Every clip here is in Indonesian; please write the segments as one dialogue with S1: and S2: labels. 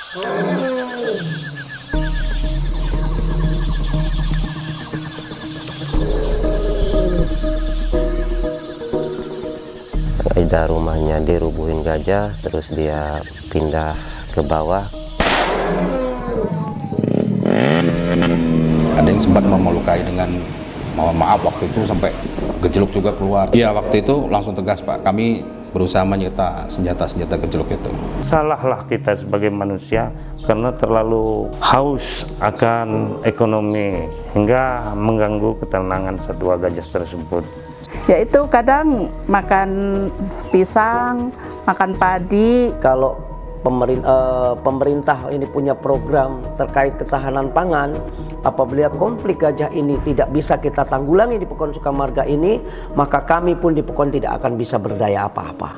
S1: Ada rumahnya dirubuhin gajah, terus dia pindah ke bawah.
S2: Ada yang sempat melukai dengan mohon maaf waktu itu sampai gejluk juga keluar. Iya, waktu itu langsung tegas, Pak. Kami berusaha menyita senjata-senjata gejluk itu.
S3: Salahlah kita sebagai manusia karena terlalu haus akan ekonomi hingga mengganggu ketenangan satwa gajah tersebut.
S4: Yaitu kadang makan pisang, makan padi.
S5: Kalau pemerintah ini punya program terkait ketahanan pangan, apabila konflik gajah ini tidak bisa kita tanggulangi di Pekon Sukamarga ini, maka kami pun di Pekon tidak akan bisa berdaya apa-apa.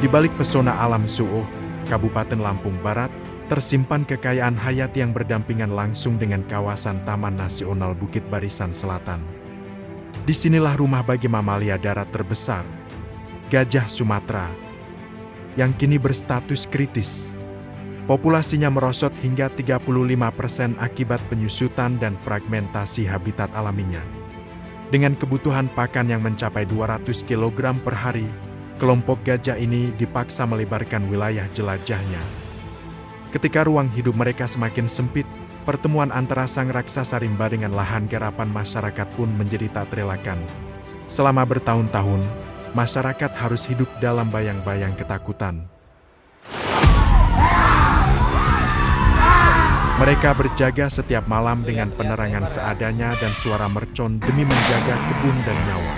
S6: Di balik pesona alam Suoh, Kabupaten Lampung Barat, tersimpan kekayaan hayati yang berdampingan langsung dengan kawasan Taman Nasional Bukit Barisan Selatan. Disinilah rumah bagi mamalia darat terbesar, gajah Sumatera, yang kini berstatus kritis. Populasinya merosot hingga 35% akibat penyusutan dan fragmentasi habitat alaminya. Dengan kebutuhan pakan yang mencapai 200 kg per hari, kelompok gajah ini dipaksa melebarkan wilayah jelajahnya. Ketika ruang hidup mereka semakin sempit, pertemuan antara sang raksasa rimba dengan lahan garapan masyarakat pun menjadi tak terelakkan. Selama bertahun-tahun, masyarakat harus hidup dalam bayang-bayang ketakutan. Mereka berjaga setiap malam dengan penerangan seadanya dan suara mercon demi menjaga kebun dan nyawa.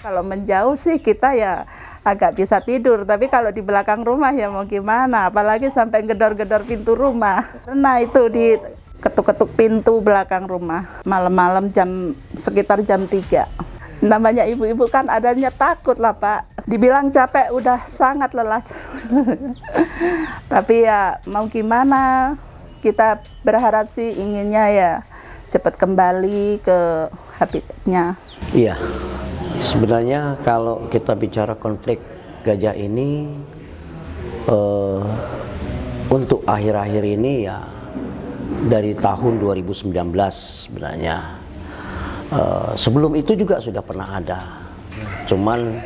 S4: Kalau menjauh sih kita ya agak bisa tidur, tapi kalau di belakang rumah ya mau gimana, apalagi sampai gedor-gedor pintu rumah. Karena itu di ketuk-ketuk pintu belakang rumah, malam-malam sekitar jam 3. Namanya ibu-ibu kan adanya takut lah Pak, dibilang capek udah sangat lelah. Tapi ya mau gimana, kita berharap sih inginnya ya cepat kembali ke habitatnya.
S5: Iya. Sebenarnya kalau kita bicara konflik gajah ini, untuk akhir-akhir ini ya dari tahun 2019 sebenarnya. Sebelum itu juga sudah pernah ada. Cuman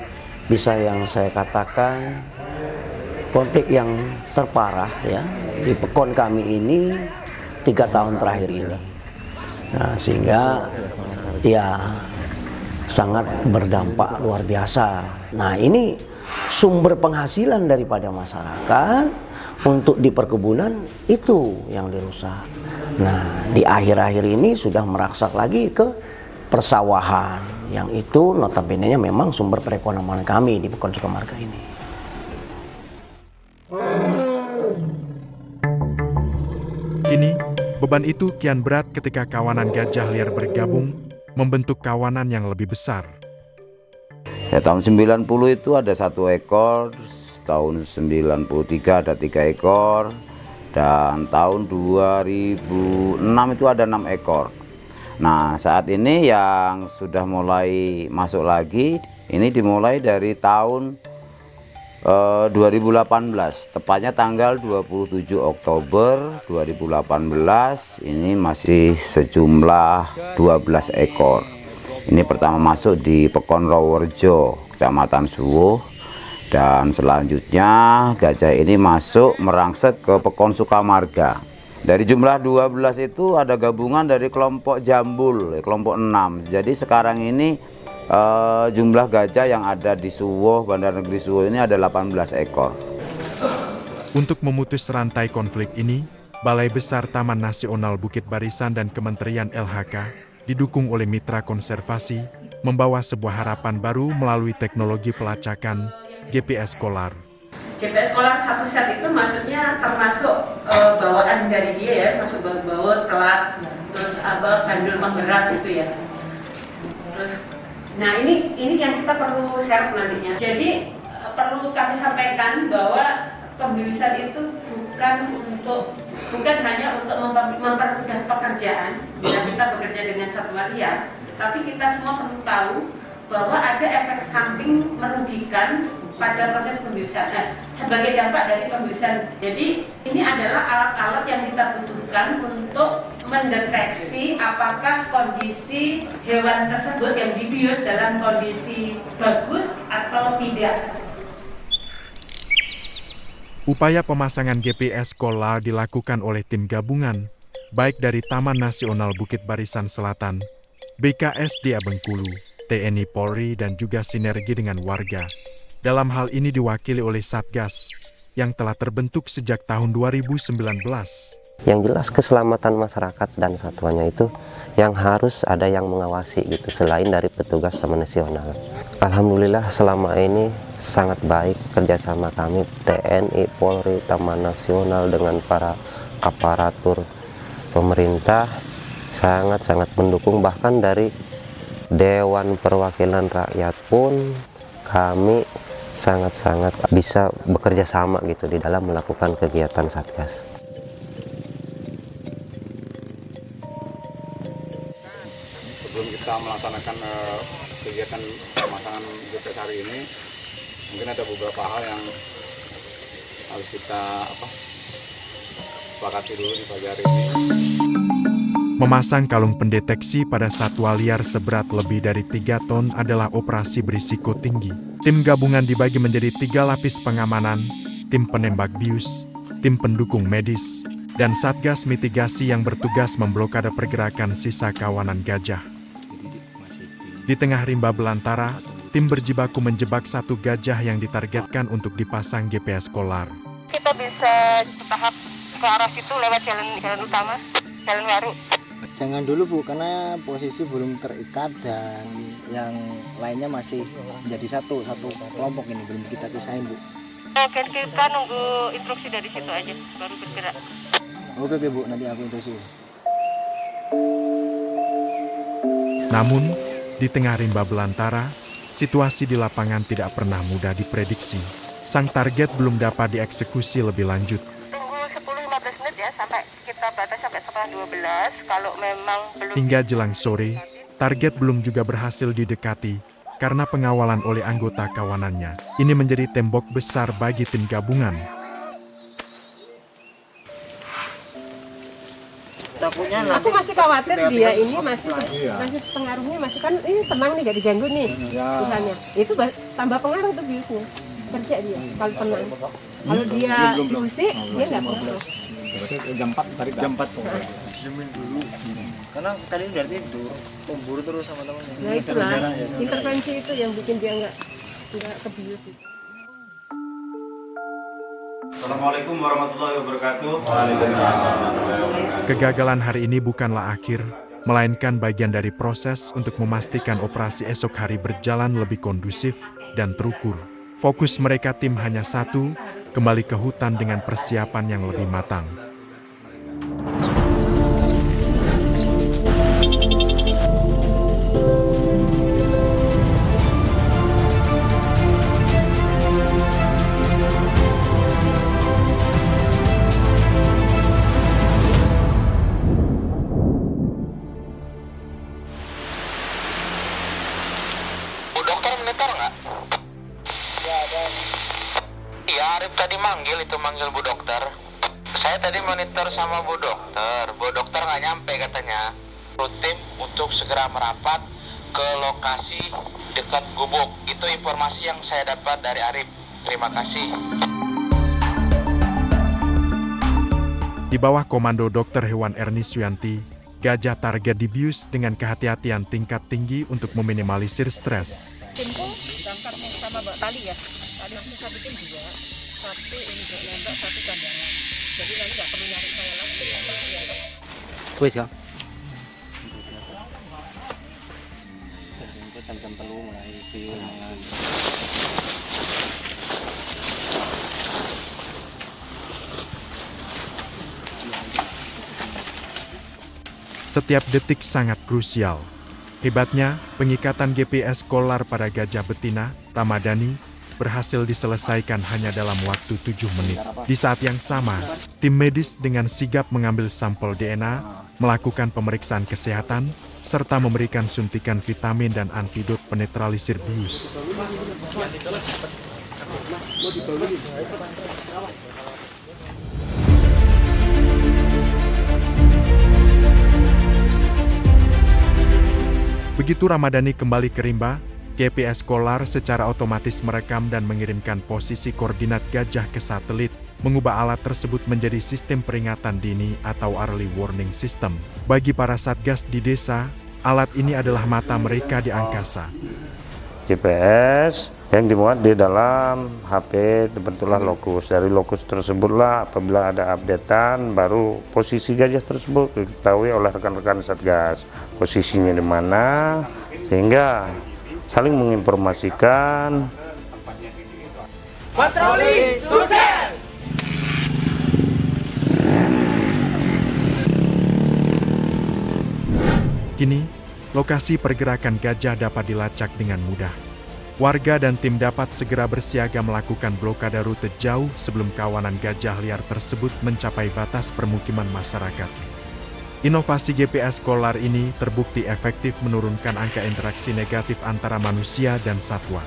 S5: bisa yang saya katakan konflik yang terparah ya di Pekon kami ini 3 tahun terakhir ini. Nah, sehingga ya sangat berdampak luar biasa. Nah, ini sumber penghasilan daripada masyarakat untuk di perkebunan itu yang dirusak. Nah, di akhir-akhir ini sudah meraksak lagi ke persawahan, yang itu notabene-nya memang sumber perekonomian kami di Pekon Sukamarga ini.
S6: Kini, beban itu kian berat ketika kawanan gajah liar bergabung membentuk kawanan yang lebih besar.
S7: Ya, tahun 90 itu ada 1 ekor, tahun 93 ada 3 ekor, dan tahun 2006 itu ada 6 ekor. Nah, saat ini yang sudah mulai masuk lagi, ini dimulai dari tahun 2018, tepatnya tanggal 27 Oktober 2018, ini masih sejumlah 12 ekor. Ini pertama masuk di Pekon Raworejo, Kecamatan Suoh, dan selanjutnya gajah ini masuk merangsek ke Pekon Sukamarga. Dari jumlah 12 itu ada gabungan dari kelompok Jambul, kelompok 6. Jadi sekarang ini jumlah gajah yang ada di Suoh, Bandar Negeri Suoh ini ada 18 ekor.
S6: Untuk memutus rantai konflik ini, Balai Besar Taman Nasional Bukit Barisan dan Kementerian LHK didukung oleh mitra konservasi membawa sebuah harapan baru melalui teknologi pelacakan GPS Kolar.
S8: GPS Kolar satu set itu maksudnya termasuk bawaan dari dia ya, masuk baut, telat, terus bandul pemberat gitu ya. Terus nah ini yang kita perlu share nantinya. Jadi perlu kami sampaikan bahwa pembiusan itu bukan bukan hanya untuk mempermudah pekerjaan bila kita bekerja dengan satwa liar, tapi kita semua perlu tahu bahwa ada efek samping merugikan pada proses pembiusan sebagai dampak dari pembiusan. Jadi ini adalah alat-alat yang kita butuhkan untuk mendeteksi apakah kondisi hewan tersebut yang dibius dalam kondisi bagus atau tidak.
S6: Upaya pemasangan GPS Kolar dilakukan oleh tim gabungan, baik dari Taman Nasional Bukit Barisan Selatan, BKSDA Bengkulu, TNI Polri, dan juga sinergi dengan warga. Dalam hal ini diwakili oleh Satgas, yang telah terbentuk sejak tahun 2019.
S1: Yang jelas keselamatan masyarakat dan satwanya itu yang harus ada yang mengawasi gitu, selain dari petugas Taman Nasional. Alhamdulillah selama ini sangat baik kerjasama kami TNI, Polri, Taman Nasional dengan para aparatur pemerintah sangat-sangat mendukung, bahkan dari Dewan Perwakilan Rakyat pun kami sangat-sangat bisa bekerja sama gitu di dalam melakukan kegiatan Satgas.
S2: Sebelum kita melaksanakan kegiatan pemasangan GPS hari ini, mungkin ada beberapa hal yang harus kita sepakati dulu di pagi hari ini.
S6: Memasang kalung pendeteksi pada satwa liar seberat lebih dari 3 ton adalah operasi berisiko tinggi. Tim gabungan dibagi menjadi 3 lapis pengamanan, tim penembak bius, tim pendukung medis, dan Satgas mitigasi yang bertugas memblokade pergerakan sisa kawanan gajah. Di tengah rimba belantara, tim berjibaku menjebak satu gajah yang ditargetkan untuk dipasang GPS Kolar.
S9: Kita bisa bertahap ke arah situ lewat jalan utama, jalan Waru.
S10: Jangan dulu Bu, karena posisi belum terikat dan yang lainnya masih menjadi satu kelompok ini, belum kita pisahin Bu.
S9: Oke, kita nunggu instruksi dari situ aja, baru bergerak.
S10: Oke Bu, nanti aku instruksi.
S6: Namun, di tengah rimba belantara, situasi di lapangan tidak pernah mudah diprediksi. Sang target belum dapat dieksekusi lebih lanjut.
S9: Tunggu 10-15 menit ya, sampai kita batas sampai setengah 12. Kalau memang belum...
S6: Hingga jelang sore, target belum juga berhasil didekati karena pengawalan oleh anggota kawanannya. Ini menjadi tembok besar bagi tim gabungan.
S9: Aku masih khawatir dia ini masih pengaruhnya masih kan ini tenang nih, gak diganggu nih biusnya. Itu tambah pengaruh tuh biusnya, kerja dia kalau tenang. Kalau dia musik dia nggak pengaruh.
S10: Jam 4 tarik jam 4 diemin dulu. Karena tadi udah tidur, kumpul terus sama temannya.
S9: Nah itulah intervensi itu yang bikin dia nggak kebius.
S11: Assalamualaikum warahmatullahi wabarakatuh.
S6: Kegagalan hari ini bukanlah akhir, melainkan bagian dari proses untuk memastikan operasi esok hari berjalan lebih kondusif dan terukur. Fokus mereka tim hanya satu, kembali ke hutan dengan persiapan yang lebih matang.
S11: Iya, Arif tadi manggil Bu Dokter. Saya tadi monitor sama Bu Dokter. Bu Dokter nggak nyampe katanya. Rutin untuk segera merapat ke lokasi dekat gubuk. Itu informasi yang saya dapat dari Arif. Terima kasih.
S6: Di bawah komando Dr. Hewan Erni Suyanti, gajah target dibius dengan kehati-hatian tingkat tinggi untuk meminimalisir stres.
S9: Timku berangkat sama Mbak Tali ya. Tali bisa bikin 2, 1 untuk nembak, 1 kandangan. Jadi nanti nggak perlu nyari saya lagi.
S5: Wes ya.
S10: Jam 3 mulai film.
S6: Setiap detik sangat krusial. Hebatnya, pengikatan GPS Kolar pada gajah betina, Ramadhani, berhasil diselesaikan hanya dalam waktu 7 menit. Di saat yang sama, tim medis dengan sigap mengambil sampel DNA, melakukan pemeriksaan kesehatan, serta memberikan suntikan vitamin dan antidot penetralisir bius. Begitu Ramadhani kembali ke rimba, GPS Kolar secara otomatis merekam dan mengirimkan posisi koordinat gajah ke satelit, mengubah alat tersebut menjadi sistem peringatan dini atau early warning system. Bagi para satgas di desa, alat ini adalah mata mereka di angkasa.
S3: GPS yang dimuat di dalam HP terbentuklah lokus. Dari lokus tersebutlah apabila ada updatean, baru posisi gajah tersebut diketahui oleh rekan-rekan satgas. Posisinya di mana, sehingga saling menginformasikan.
S12: Patroli sukses!
S6: Kini, lokasi pergerakan gajah dapat dilacak dengan mudah. Warga dan tim dapat segera bersiaga melakukan blokade rute jauh sebelum kawanan gajah liar tersebut mencapai batas permukiman masyarakat. Inovasi GPS Kolar ini terbukti efektif menurunkan angka interaksi negatif antara manusia dan satwa.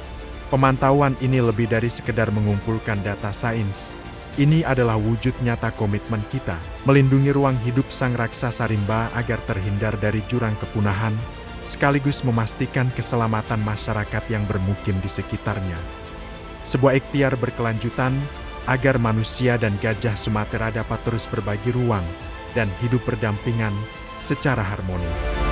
S6: Pemantauan ini lebih dari sekedar mengumpulkan data sains. Ini adalah wujud nyata komitmen kita, melindungi ruang hidup sang raksasa rimba agar terhindar dari jurang kepunahan, sekaligus memastikan keselamatan masyarakat yang bermukim di sekitarnya. Sebuah ikhtiar berkelanjutan agar manusia dan gajah Sumatera dapat terus berbagi ruang dan hidup berdampingan secara harmoni.